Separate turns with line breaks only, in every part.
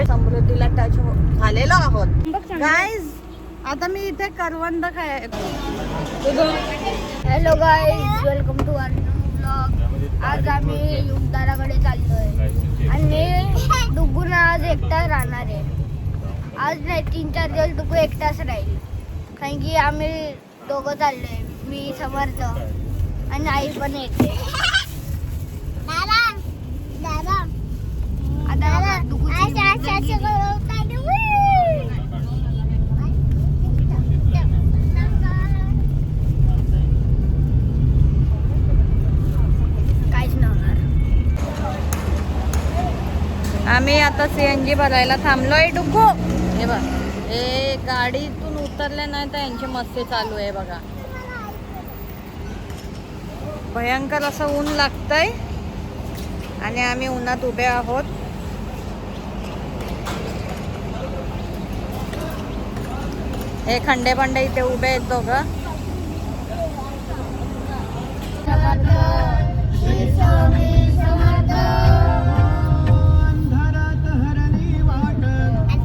समृद्धीला touch झालेलो आहोत guys. आता मी इथे करवंद खाय.
Hello guys, welcome to our blog. आज आम्ही युगदाराकडे चाललोय आणि डुगून आज एकटाच राहणार आहे. आज नाही, 3-4 दिवस डुगू एकटाच राहील, कारण की आम्ही दोघं चाललोय, मी समर्थ आणि आई पण येते. आता
आम्ही आता CNG भरायला थांबलोय. डुगू हे बघ, हे गाडीतून उतरले नाही तर यांची मस्ती चालू आहे बघा. भयंकर असं ऊन लागतंय आणि आम्ही उन्हात उभे आहोत. हे खंडे बंडे इथे उभे आहेत दोघं.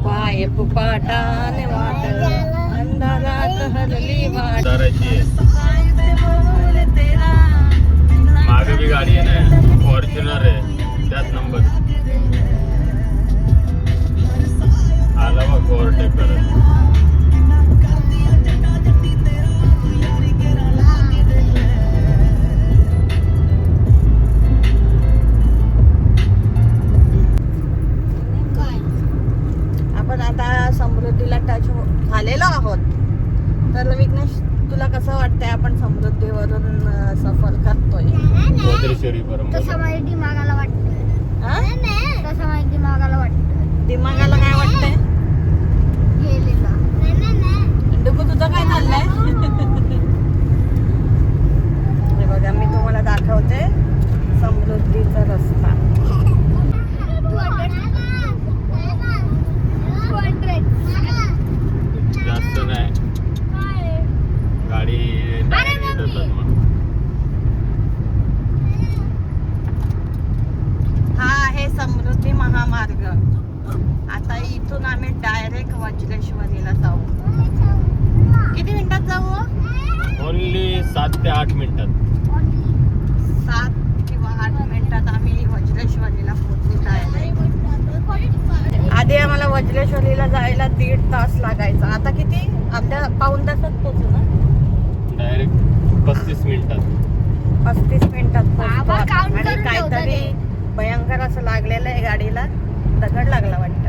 पाय पुपाटाने वाट अंधारात हरली वाट.
मागे भी गाडी आहे ना, फॉर्च्युनर आहे, त्याच नंबर आला बघ ओव्हरटेक करत.
आपण आता समृद्धीला टच झालेलो आहोत. तर विघ्नेश, तुला कसं वाटतंय आपण समृद्धीवरून सफर करतोय?
तसं माझ्या दिमागाला वाटतं. तसं माझ्या दिमागाला वाटतं.
दिमागाला काय वाटतंय?
गेलेला.
डुगू, तुझं काय चाललंय? हे बघा, मी तुम्हाला दाखवते समृद्धीचा रस्ता.
जास्त नाही, गाडी
हा आहे समृद्धी महामार्ग. आता इथून आम्ही डायरेक्ट वज्रेश्वरीला जाऊ. किती मिनिटात जाऊ?
ओनली 7 ते 8 मिनिटात.
7 किंवा 8 मिनिटात आम्ही वज्रेश्वरीला पोहोचू डायरेक्ट. आधी आम्हाला वज्रेश्वरीला जायला 1.5 तास लागायचा. आता किती? अर्ध्या पाऊण तासात पोहोचू ना?
डायरेक्ट 35 मिनिटात.
35 मिनिटात पोहोचतो
बाबा,
आता.
count
आणि
करून
काहीतरी
ठेवतं
भयंकर असं लागलेलं आहे गाडीला. दगड लागला वाटतं.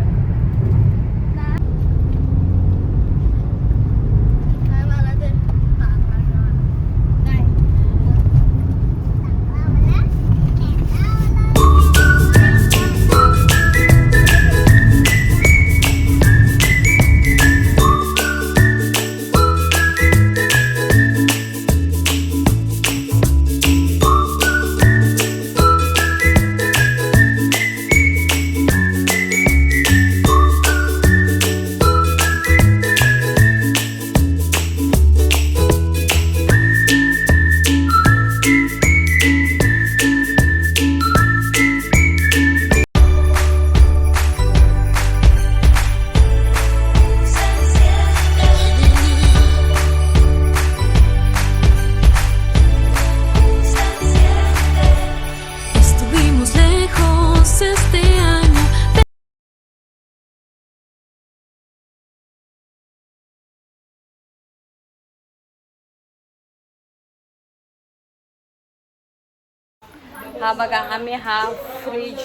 हा बघा, आम्ही हा फ्रीज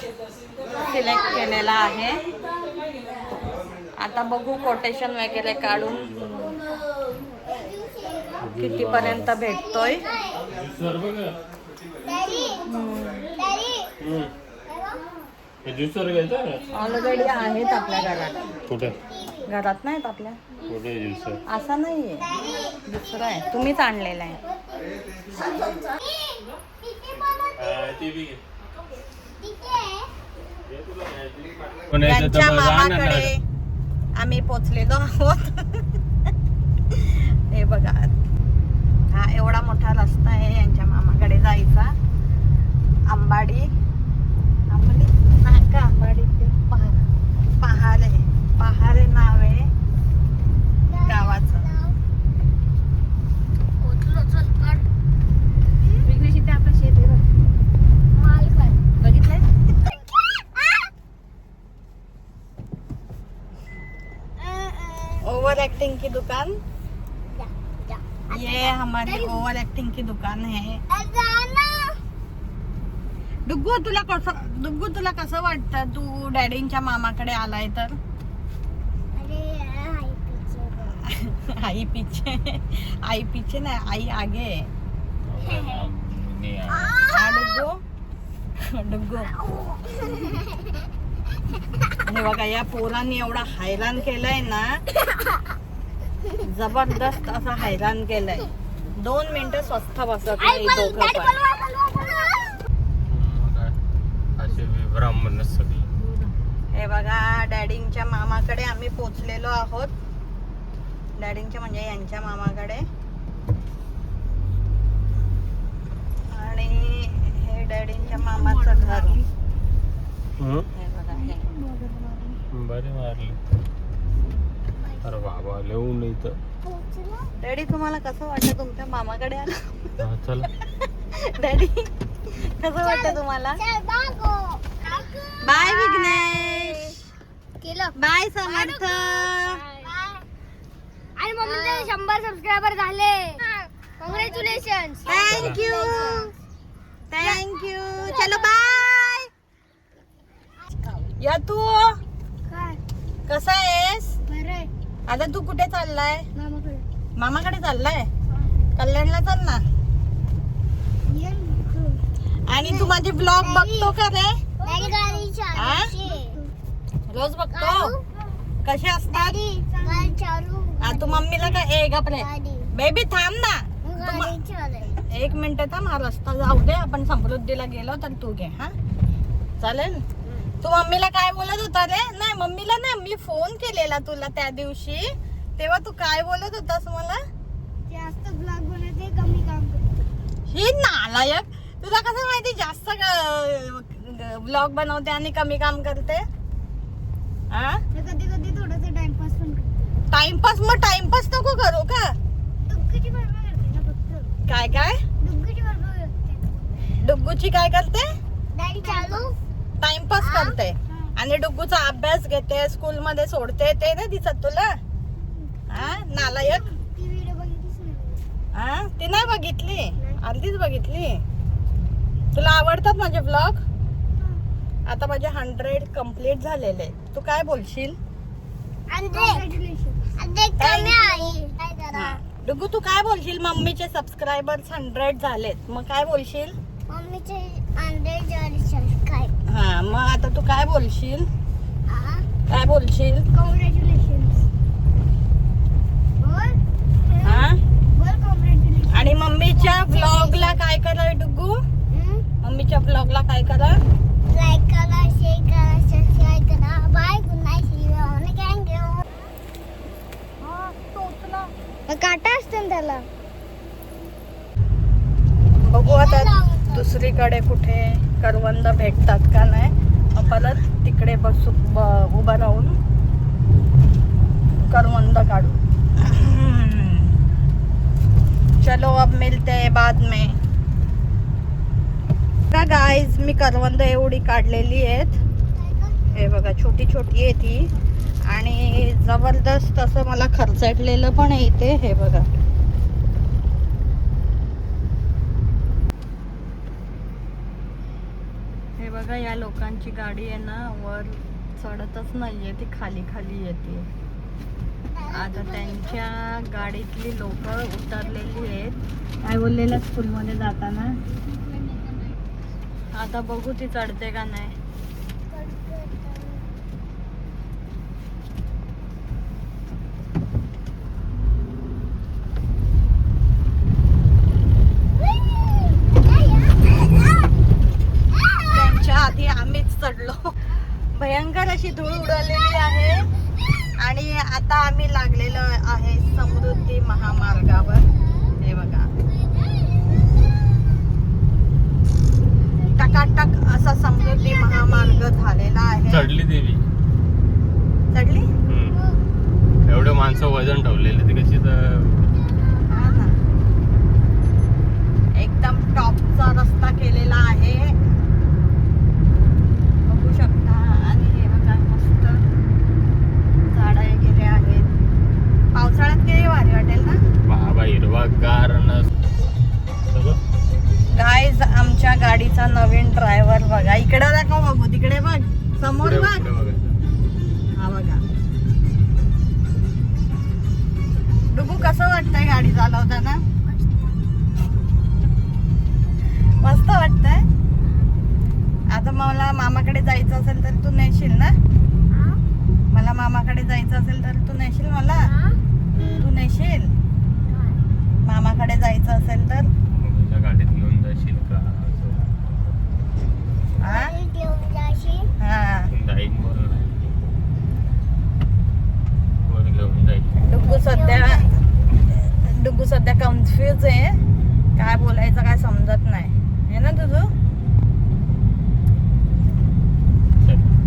सिलेक्ट केलेला आहे. आता बघू कोटेशन वगैरे काढून कितीपर्यंत भेटतोय. ऑलरेडी आहेत आपल्या घरात.
कुठे?
घरात नाहीत आपल्या.
कुठे ज्युसर?
असा नाहीये, दुसरा आहे. तुम्हीच आणलेला आहे. त्यांच्या मामाकडे आम्ही पोचलेलो आहोत. हे बघा, हा एवढा मोठा रस्ता आहे यांच्या मामाकडे जायचा. आंबाडी नाही का, आंबाडी ते पहार एक्टिंग की दुकान, ये हमारी ओव्हर एक्टिंग की दुकान है. डुग्गू तुला कसं वाटतं तू डॅडींच्या मामाकडे आलाय तर? आई पीछे नाही, आई आगे. डुग्गू हे बघा, या पोरांनी एवढा हैराण केलंय ना, जबरदस्त असं हैराण केलंय. 2 मिनिटं स्वस्थ बसत नाही दोघं पण.
असे ब्राह्मण सगळी.
हे बघा, डॅडींच्या मामाकडे आम्ही पोचलेलो आहोत. डॅडींच्या म्हणजे यांच्या मामाकडे. आणि हे डॅडींच्या मामाचं घर. हे बघा, हे
बरे मारले. अरे बाबा लिहून इथं.
डॅडी तुम्हाला कसं वाटतं तुमच्या मामाकडे आलं?
चला.
डॅडी कसं वाटतं तुम्हाला? बाय विघ्नेश, बाय समर्थ.
आणि मम्मीचे 100 सबस्क्रायबर झाले. कॉंग्रॅच्युलेशन.
थँक्यू. चलो बाय. या तू कसा आहेस? आता तू कुठे चाललाय? मामाकडे चाललाय. कल्याणला चाल ना. आणि तू माझे ब्लॉग बघतो का रे? रोज बघतो. कसे असतात? तू मम्मीला काय ए गप रे बेबी थांब ना. 1 मिनिट थांब, हा रस्ता जाऊ दे. आपण समृद्धीला गेलो तर तू घे. हा चालेल. तू मम्मीला काय बोलत होता रे? नाही मम्मीला नाही, मी फोन केलेला तुला त्या दिवशी, तेव्हा तू काय बोलत होतास मला?
जास्त ब्लॉग बनवते, कमी काम करते.
ही नालायक. तुला कसं माहिती जास्त ब्लॉग बनवते आणि कमी काम करते?
कधी कधी थोडस टाइमपास पण करते.
टाइमपास? मग टाइमपास नको करू का?
डुग्गूची बरोबर करते ना फक्त.
काय काय?
डुग्गूची बरोबर करते.
डुग्गूची काय करते?
डॅडी चालू.
टाइमपास करते. आणि डुग्गूचा अभ्यास घेते, स्कूल मध्ये सोडते, ते नाही दिसत तुला? नालायक.
ती व्हिडिओ बघितलीच नाही.
ती नाही बघितली, अर्धीच बघितली. तुला आवडतात माझे ब्लॉग? आता माझे 100 कम्प्लीट झालेले. तू काय बोलशील? डुग्गू तू काय बोलशील? मम्मीचे सबस्क्रायबर्स 100 झालेत, मग काय बोलशील?
मम्मीचे 100 सबस्क्राइब.
हा, मग आता तू काय बोलशील? काय बोलशील?
कॉंग्रॅच्युलेशन.
हा,
बोल कॉंग्रॅच्युलेशन.
आणि मम्मीच्या ब्लॉगला काय करा डुग्गू? मम्मीच्या ब्लॉगला काय करा?
लाईक करा, शेअर करा, सबस्क्राइब करा. Bye, good night. काटा असतो ना त्याला.
बघू आता दुसरीकडे कुठे करवंद भेटतात का नाही, मग परत तिकडे बसू उभं राहून करवंद काढू. चलो अब मिलते हैं बाद में. का गाईज, मी करवंद एवढी काढलेली आहेत. हे बघा, छोटी छोटी आहे ती. आणि जबरदस्त असं मला खर्चटलेलं पण आहे इथे. हे बघा, हे बघा, या लोकांची गाडी आहे ना, वर चढतच नाहीये, ती खाली खाली येते. आता त्यांच्या गाडीतली लोक उतरलेली आहेत. काय बोललेलं स्कूलमध्ये जाताना? आता बघू ती चढते का नाही. आधी आम्हीच चढलो. भयंकर अशी धूळ उडवलेली आहे. आणि आता आम्ही लागलेलो आहे समृद्धी महामार्गावर. हे बघा, टकाटक असा समृद्धी महामार्ग झालेला आहे.
चढली देवी.
चढली?
एवढे माणसं वजन ठेवलेले, ते कशी तर
हा ना, एकदम टॉपचा रस्ता केलेला आहे. बघू शकता. आणि हे बघा, मस्त झाडं वगैरे आहेत. पावसाळ्यात तिकडे दाखव बघू, तिकडे बघ, समोर
पुढे-
बघ.
पुढे बघायचं.
हा बघा. डुगू कसं वाटतंय गाडी चालवताना? मस्त वाटतंय. आता मला मामाकडे जायचं असेल तर तू नेशील ना? मला मामाकडे जायचं असेल तर तू नेशील मला? तू नेशील? मामाकडे जायचं असेल तर?
तुझ्या गाडीत घेऊन जाशील का?
हा?
घेऊन जाशील?
हा.
जाईन बोल. बोल घेऊन जाईल.
डुगू सध्या कन्फ्युज आहे. काय बोलायचं काय समजत नाही. आहे ना तुझं?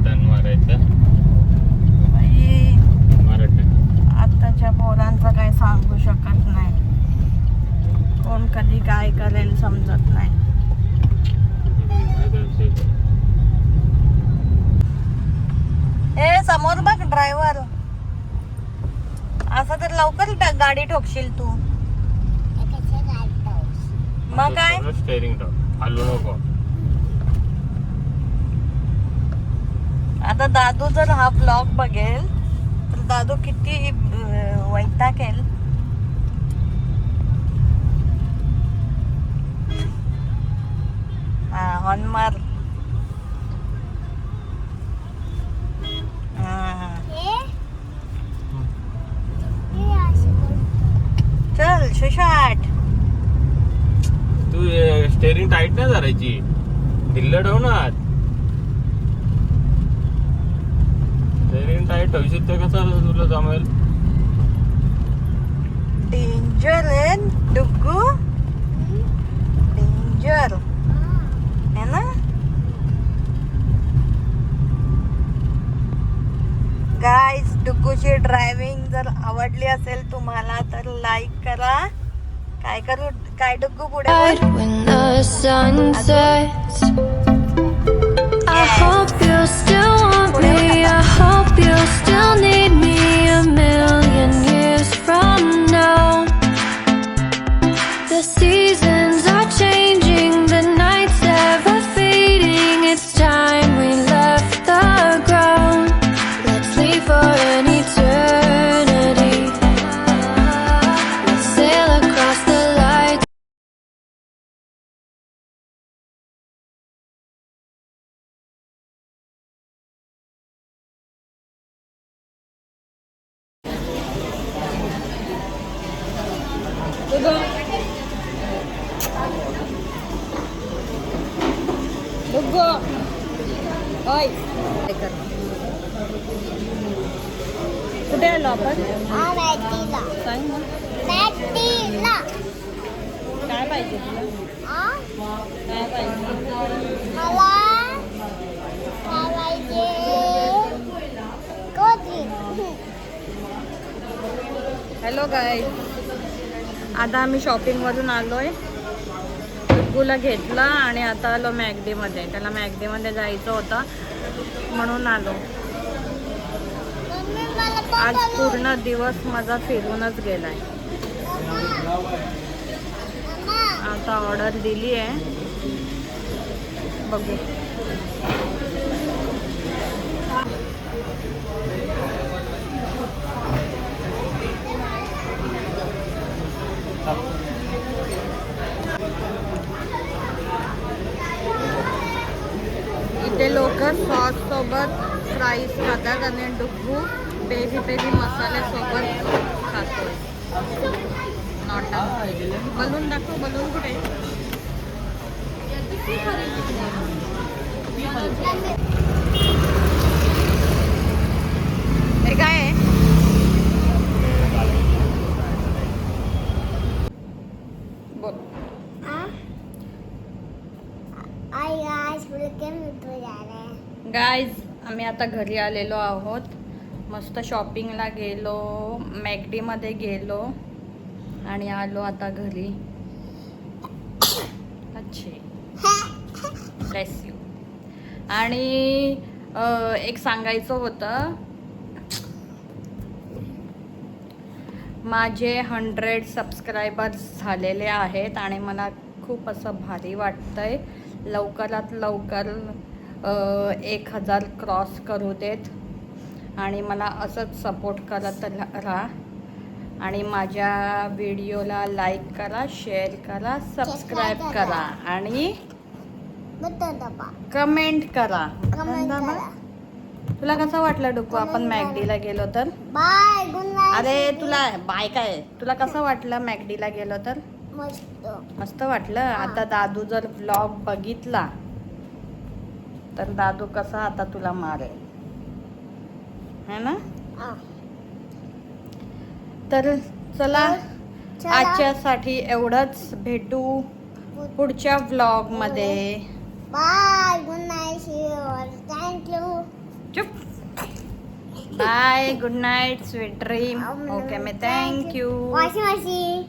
टन मारायचं
बाई,
मराठी.
आताच्या पोरांचं काय सांगू शकत नाही. कोण कधी काय करेल समजत नाही. ए समोर बघ ड्रायव्हर. असं तर लवकर गाडी ठोकशील तू. मग काय?
स्टेरिंग टॉप हलू नको.
आता दादू जर हा ब्लॉग बघेल तर दादू किती वैतागेल. हा हॉर्न मार. हा. चल शुशाट.
तू स्टेरिंग टाईट नाही धरायची, ढिल्ल ठेव ना. स्टेरिंग टाईट ठेवशील तर कसं तुला जमेल.
डेंजर आहे डुग्गू, डेंजर है ना. गाईज, डुग्गूची ड्रायव्हिंग जर आवडली असेल तुम्हाला तर लाईक करा. काय करू, काय डुग्गू पुढे बोल.
When the sun sets, I hope you still want me. I hope you still need me a million years from now. The seasons are changing, the nights ever fading. It's time we left the ground. Let's leave for an eternity. Let's sail across the lights.
Duggu ओय, कुठे आलो आपण? सांग ना, काय पाहिजे तुला? काय पाहिजे? हॅलो गाय, आता आम्ही शॉपिंग वरून आलोय. डुग्गूला घेतला आणि आता आलो मॅगडी मध्ये. त्याला मॅगडी मध्ये जायचं होतं म्हणून आलो. आज पूर्ण दिवस माझा फिरूनच गेलाय. आता ऑर्डर दिली आहे, बघू. इथे लोक सॉस सोबत फ्राईज खातात आणि डुग्गू पेरी पेरी मसाले सोबत खातोय. नॉटा बलून दाखव, बलून कुठे? हे काय आहे? बोल. गाईज, आम्ही आता घरी आलेलो आहोत. मस्त शॉपिंगला गेलो, मॅगडीमध्ये गेलो आणि आलो आता घरी. अच्छे, ब्लेस यू. आणि एक सांगायचं होतं, माझे 100 सबस्क्रायबर्स झालेले आहेत आणि मला खूप असं भारी वाटतंय. लवकरात लवकर 1000 क्रॉस करू देत आणि मला असंच सपोर्ट करत राहा आणि माझ्या व्हिडिओला लाईक करा, शेअर करा, सबस्क्राईब करा आणि
बटन दाबा,
कमेंट करा.
कमेंट
दाबा.
करा.
तुला कसं वाटलं डुकू आपण मॅकडीला गेलो तर?
Bye, good night.
अरे तुला बाय काय, तुला कसं वाटलं मॅकडीला गेलो तर?
मस्त.
मस्त वाटलं. आता दादू जर व्लॉग बघितला तर दादू कसा आता तुला मारेल, है ना?
हा.
तर चला
चला.
आजच्यासाठी एवढंच. भेटू पुढच्या व्लॉग मध्ये.
Bye, good night, thank you.
चुप. Bye, good night, sweet dream. Okay, मी थँक्यू.
वाशी वाशी.